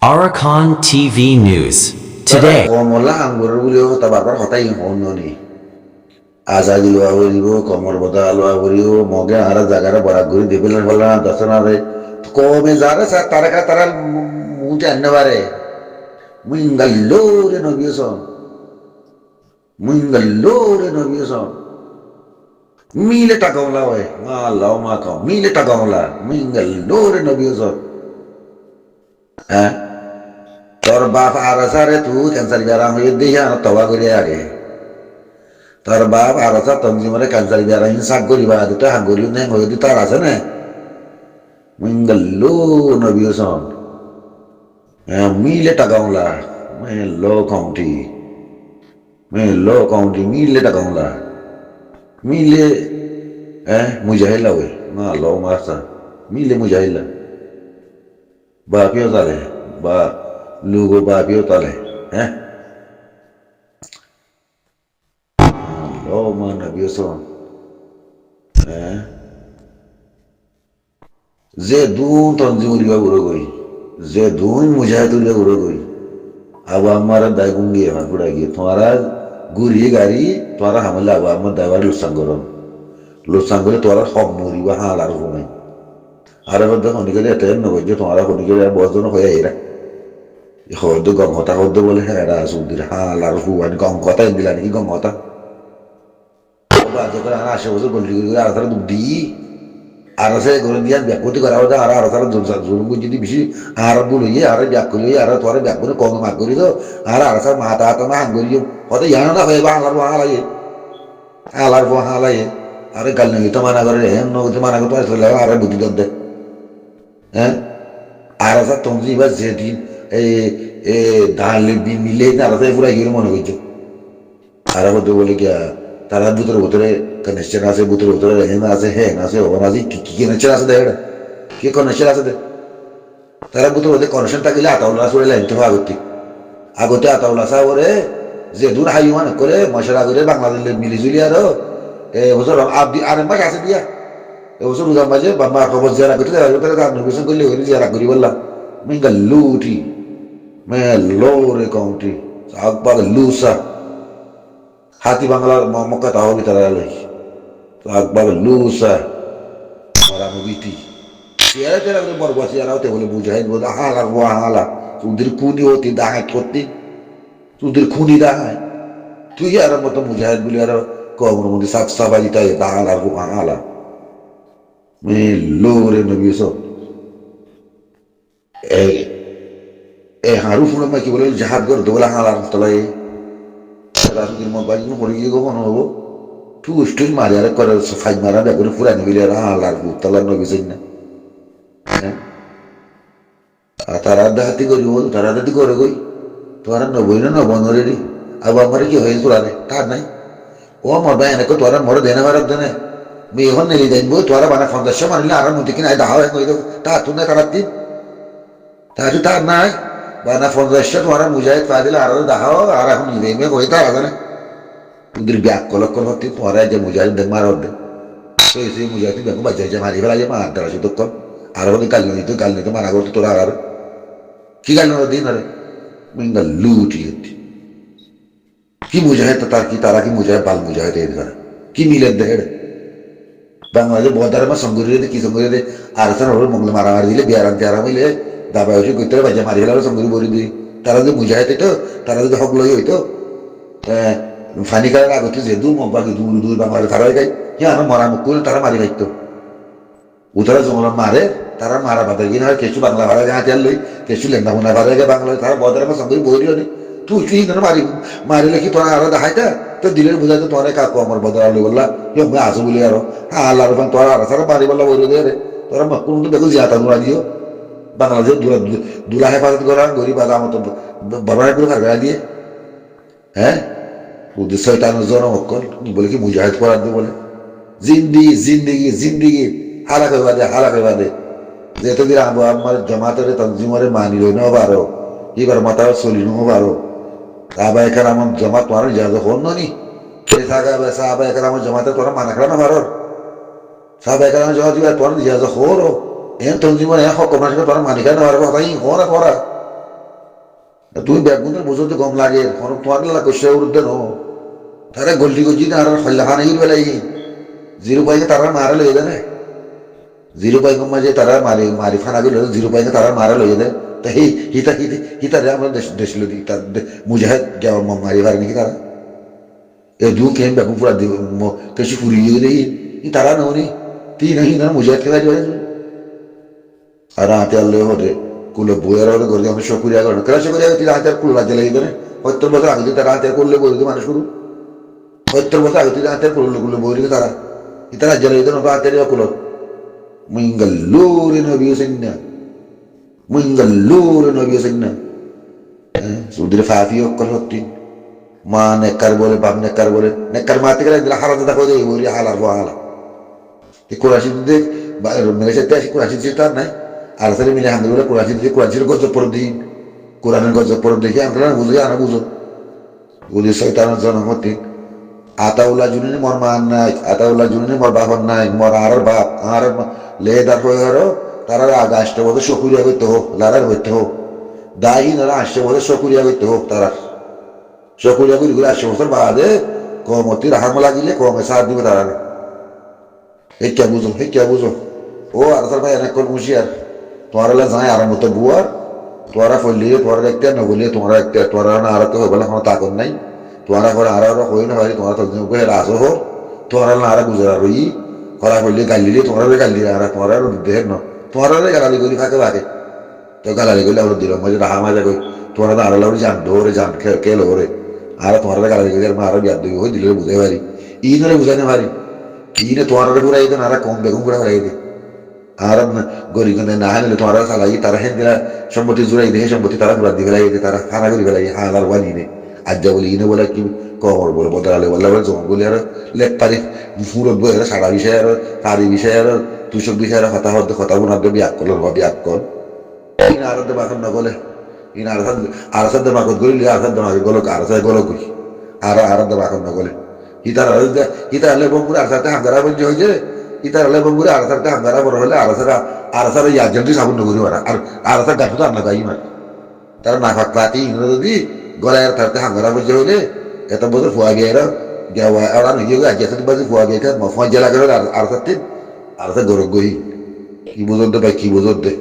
Arakan TV News. Today, কমলা আঙ্গুর বুলিও তা বারবার হতাই হননি আজাদি লোয়া করিব কমর বদা লোয়া করিব মগে আর জায়গাটা বড় ঘুরি দেবিলেন বললাম দর্শনারে কমে যারে তারা মুজে আনবারে মুইঙ্গাল্লোরে নবিয়সন মিলে টাকাওলা ওই আল্লাহ মা কাও মিলে টাকাওলা মুইঙ্গাল্লোরে নবিয়সন হ্যাঁ তোর বাপ আর সারে তুই ক্যান্সার বেড়া হয়ে দিয়ে তবা করে আগে তোর বাপ আর আসা তমজি মরে ক্যান্সার বেড়া হিংসা করিবা দুটা হাঙ্গরি নে হয়ে দি তার আছে না মিঙ্গল্লো নবিয়সন মিলে টাকাওলা লো কাউন্টি মিলে টাকাওলা মিলে মুজাহিলা ওই মা লো মাসা মিলে মুজাহিলা বাপিও তালে বা lugo babio tale oh mana biasa zedun tanzimuri ba urogoi zedun mujahidul ba urogoi अब हमारा दागुंगी है पड़ेगी तुम्हारा गुरी गाड़ी तुम्हारा हमला अब हम दावर लुसंगोरे तुम्हारा सब मुरी वहाँ लार हो नहीं अरे बंदा होने के लिए ट्रेन न बजे तुम्हारा होने के लिए बहुत दोनों होया ही रहा হয়তো গঙ্গতা হতে বলে হ্যাঁ সুদির হাল আর হুয়ান গঙ্গতা দিলা নাকি গঙ্গতা বাজে করে আসে বছর গল্লি করে আর তারা দুধ দিই আর আছে করে দিয়ে ব্যাগতি করা হতো আর তারা জোর যদি বেশি আর বলি আর ব্যাগ করি আর তোর ব্যাগ করে কম মাগ করি তো আর মাথা হাত মা হান করি হয়তো জানো না হয়ে বা আলার হালাইয়ে আরে গাল নেই তো মানা করে হ্যাঁ নগদে মানা করতে আসলে আর বুদ্ধি দে হ্যাঁ আর তুমি এবার যেদিন ধান মিলে তারা পুরা গিয়ে মনে করছে তারা বলতে বলে গিয়া তারা ভিতরে কানেকশন আছে ভিতরে হ্যাং আছে ওভার আছে কি কানেকশন আছে দেখ কি কানেকশন আছে দেখ তারা ভিতরে কানেকশন থাকলে আতাউল্লাহ চলে লাইনতে আগতে আতাউল্লাহ সাহরে যে দূর হাই মানে করে মশলা করে বাংলাদেশে মিলিজুলি আর এবছর আবদি আর মাস আছে দিয়া এবছর রোজার মাঝে বাম্মা খবর জিয়ারা করতে নবিশন করলে ওই জিয়ারা করি বললাম মিঙ্গাল্লুটি Lore County, Akbar Lusa, Hati Bangla Moka Tahu Tarale, Akbar Lusa, Maramuviti. Siapa yang ada berbuat siapa yang boleh mujahid boleh hala, sudir kuni oti dah koti, sudir kuni dah. Tu ya orang betul mujahid boleh orang kau orang mesti sabar itu ya dah hala. Lore Nabi so. Haru ফুল কি বলে জাহাজ করে দোলা হালার তলায় রাসুল mobile পড়ে গিয়ে কখন হবো টুস মারি আর করে ফাই মারা করে ফুরানি গেলে হালার তলার নবীছেন না আর তারা হাতি করি বল তারা হাতি করে গই তোরা নবই না নবনরে রে আবার আমার কি হয়ে তোরারে তার নাই ও আমার ভাই এনেকে তোরা মরে দেনে মারার দেনে মেয়ে হন নেই দেন বই তোরা বানা 50 মারিলে আর মধ্যে কিনা দাহ হয়ে গই তা তুই না তারা দিন তার নাই বানা 50 তোমার মুজাহিদ পাদিলে আর দাও আর এখন নেমে কইতা আছে না উদের ব্যাক কলক করতে তোমার যে মুজাহিদ মারো দে তো এই মুজাহিদ ব্যাক বাজে যে মারি ফেলা যে মার দাও তো কম আর ওই কাল নিতে মানা করতে তোরা আর কি গাল না দিন আরে মিঙ্গা লুটি কি মুজাহিদ তার কি তারা কি মুজাহিদ বাল মুজাহিদ এর করে কি মিলে দেড় বাংলাদেশে বদারে মা সংগরিতে কি সংগরিতে আর সারা হলো মঙ্গল মারামারি দিলে বিয়ারান তেরা মিলে দাবা হয়েছে করতে বাজে মারি ফেলার সঙ্গে বলি দিই তারা যদি মুজাহিদ হইতো তারা যদি হক লই হইতো ফানি কালের আগতে যে বাকি দূর বাংলাদেশ তারা গাই হ্যাঁ মরা মুখ করে তারা মারি খাইতো উতারা জঙ্গল মারে তারা মারা বাদে কিনা হয় কিছু বাংলা ভাড়া হাতে আর লই কিছু লেন্দা মোনা ভাড়া গে বাংলাদেশ তারা বদারে আমার সঙ্গে বলিও নি তুই কি মারিলে কি তোরা আরো দেখাইতা তো দিলের বুঝাই তো তোরা কাকু আমার বদলা লই বললা আমি আসো বলি আরো আল্লাহর তোরা আর সারা মারি বললা বলি দে রে তোরা কোন দেখো জিয়াতা দূরা দিও বাংলাদেশে দুলা হেফাজত করা গরিব আদা মতো বড় করে ফাঁকা দিয়ে হ্যাঁ ওদের শয়তানের জনমক্কল বলে কি মুজাহিদ করার দিয়ে বলে জিন্দিগি হালা করে বাদে যে এতদিন আমার জমাতের তঞ্জিমরে মানি রই নাও পারো এবার মাথা চলি নাও পারো আবার এখানে আমার জমাত তোমার ইজাজত হন নি সাহাবা এখানে আমার জমাতে তোরা মানা খেলা না পারো সাহাবা এখানে আমার জমা দিবা তোমার ইজাজত হরো তঞ্জিমরে হক কমার তোরা মানি খেলা না পারো তাই হরা তুমি বেগুনের বুঝতে কম লাগে তোমার লাগে সে উর্ধে নো তারা গল্লি গজি না আর হল্লা খান বেলাই জিরো পাইকে তারা মারা লই দেয় জিরো পাইক মাঝে তারা মারি মারি ফানা গেল জিরো পাইকে তারা মারা লই দেয় তা হি হিতা হিতা রে আমরা দেশ লদি তার মুজাহিদ গেওয়া মারি পারে নাকি তারা এ দু কেন বেগুন পুরা কেসি ফুরি গেলে তারা ননি তি নাকি না মুজাহিদ কে বাড়ি আর হাতে আল্লাহ হতে কুলে বইয়ের হলে করে আমি সকুরিয়া করেন কেন সকুরিয়া তুই হাতে কুল রাজ্যে লেগে দেয় ৭০ বছর আগে তারা হাতে করলে বই মানুষ শুরু ৭০ বছর আগে তুই হাতে করলে কুলে বই দিকে তারা ইতা রাজ্যে লেগে দেয় হাতে কুলো মুঙ্গল্লুরে নবী সৈন্যা মুঙ্গল্লুরে নবী সৈন্যা সুদির ফাফি অক্কল হত্তি মা নেকার বলে বাপ নেকার বলে নেকার মারতে গেলে হারাতে দেখো যে ওই হালার হালা কোরআশি দেখ মেরে সাথে আসি কোরআশি তার নাই আর আসলে মিলে হামদে বলে কোরআশির গজব পড়ব দিই কোরআনের গজব পড়ব দেখি আমরা বুঝে আনা বুঝো বুঝে শয়তানের জন্ম হতে আতাউল্লাহ জুনিনি মোর মান নাই আতাউল্লাহ জুনিনি মোর বাপর নাই মোর আর বাপ আর লেদার হয়ে গেল তারা আগাছটা বলে সকুরিয়া করতে হোক লারার হইতে হোক দায়ী নারা আসছে বলে সকুরিয়া করতে হোক তারা সকুরিয়া করি করে ৮০ বছর বাদে কমতির হাম লাগিলে কমে সার দিবে তারা এই কে বুঝো ও আর তার ভাই অনেক কোন মুশিয়ার তোমার যায় আর মতো বুয়ার তোরা ফলি তোরা দেখতে না বলি তোমরা একটা তোরা না আর তো বলে কোনো তাকত নাই তোরা করে আর হই না ভাই তোমরা তো রাজো হো তোরা না আর গুজরা রই করা ফলি গালিলে তোমরা গালি আর তোমরা দেখ না তোমরা গালি গলি ফাঁকে ফাঁকে তো গালি গলি আর দিল মজা রাহা মাজা কই তোমরা না আর লাউরি জান ধরে জান কে লোরে আর তোমরা গালি গলি আর মারা বিয়াদ হই দিলে বুঝাই পারি ইনরে বুঝাই না পারি ইনে তোমরা পুরা এই না কম বেগুন পুরা হয়ে দে আর গরিগনে না হলে তোমরা সালাই তারা হেন দিলা সম্পত্তি জুড়াই দেখে সম্পত্তি তারা পুরা দিবে লাগে তারা খানা করি বেলাই হালার বানি নে আজ্জা বলি ইনে বলে কি কমর বলে বদলালে বলে জমা বলে আর লেখ পারি ফুরত বই সারা বিষয় আর কারি বিষয় আর তুষক বিষয় আর কথা বোনার বিয়াক করল বা বিয়াক কর ইন আর মাখন না বলে ইন আর সাদ্দ মাকত গলি আর সাদ্দ মাকে গলক আর সাথে গলক আর মাখন না বলে ইতার বঙ্গুর আর সাথে হাঙ্গারা বলছে হয়েছে ইতার বঙ্গুরে আর সাথে হাঙ্গারা বড় হলে আর সারা ইয়াজনটি সাবুন নগরী মারা আর সাথে গাছ তো আর না গাই মার তারা না ফাঁকি যদি গলায় আর তারতে হাঙ্গারা বলছে হইলে এত বছর ফুয়া গিয়ে গেওয়া ওরা নিজে আগে সাথে বাজে ফুয়া গিয়ে মফা জেলা গেল আর সাথে গরক গই কি বোঝর দে ভাই কি বোঝর দে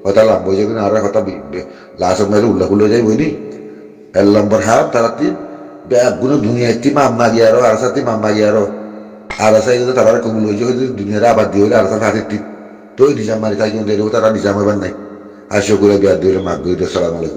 কথা লাভ বই যাবে আর কথা লাশ মেরে উল্লাহ খুলে যাই বইনি এর নম্বর হাফ তারা গুলো দুনিয়া মাম্মা গিয়ারো আর সাথে মাম্মা গিয়ারো আর সাথে তারা কবুল হয়েছে দুনিয়ার আবার দিয়ে হলে আর সাথে হাতে তো নিজাম মারি থাকি তারা নিজাম হবার নাই আর সকলে বিয়ার দিয়ে মাগ দিয়ে সালাম আলাইকুম